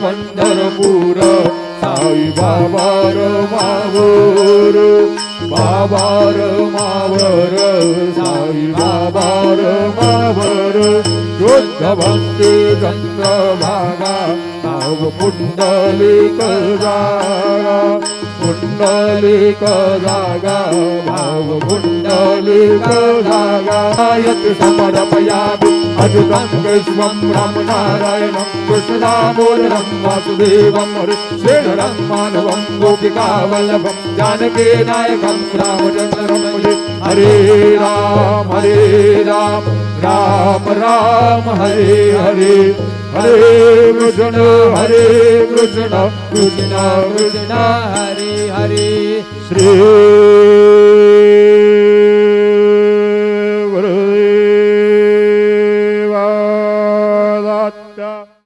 पंढरपूर साई बाबा मावर बाबा मावर साई बाबा मावर शुद्ध भक्ती चंद्रभागा नाव पुंडलिक जागा पुंडलिक जागा भाव पुंडलिक जागा यत् समर्पयामि अच्युतं केशवं रामनारायणं कृष्णदामोदरं वासुदेवं श्रीधरं माधवं गोपिकावल्लभं जानकीनायकं रामचन्द्रं भजे हरे राम राम राम हरे हरे हरे कृष्ण कृष्ण कृष्ण हरे हरे श्री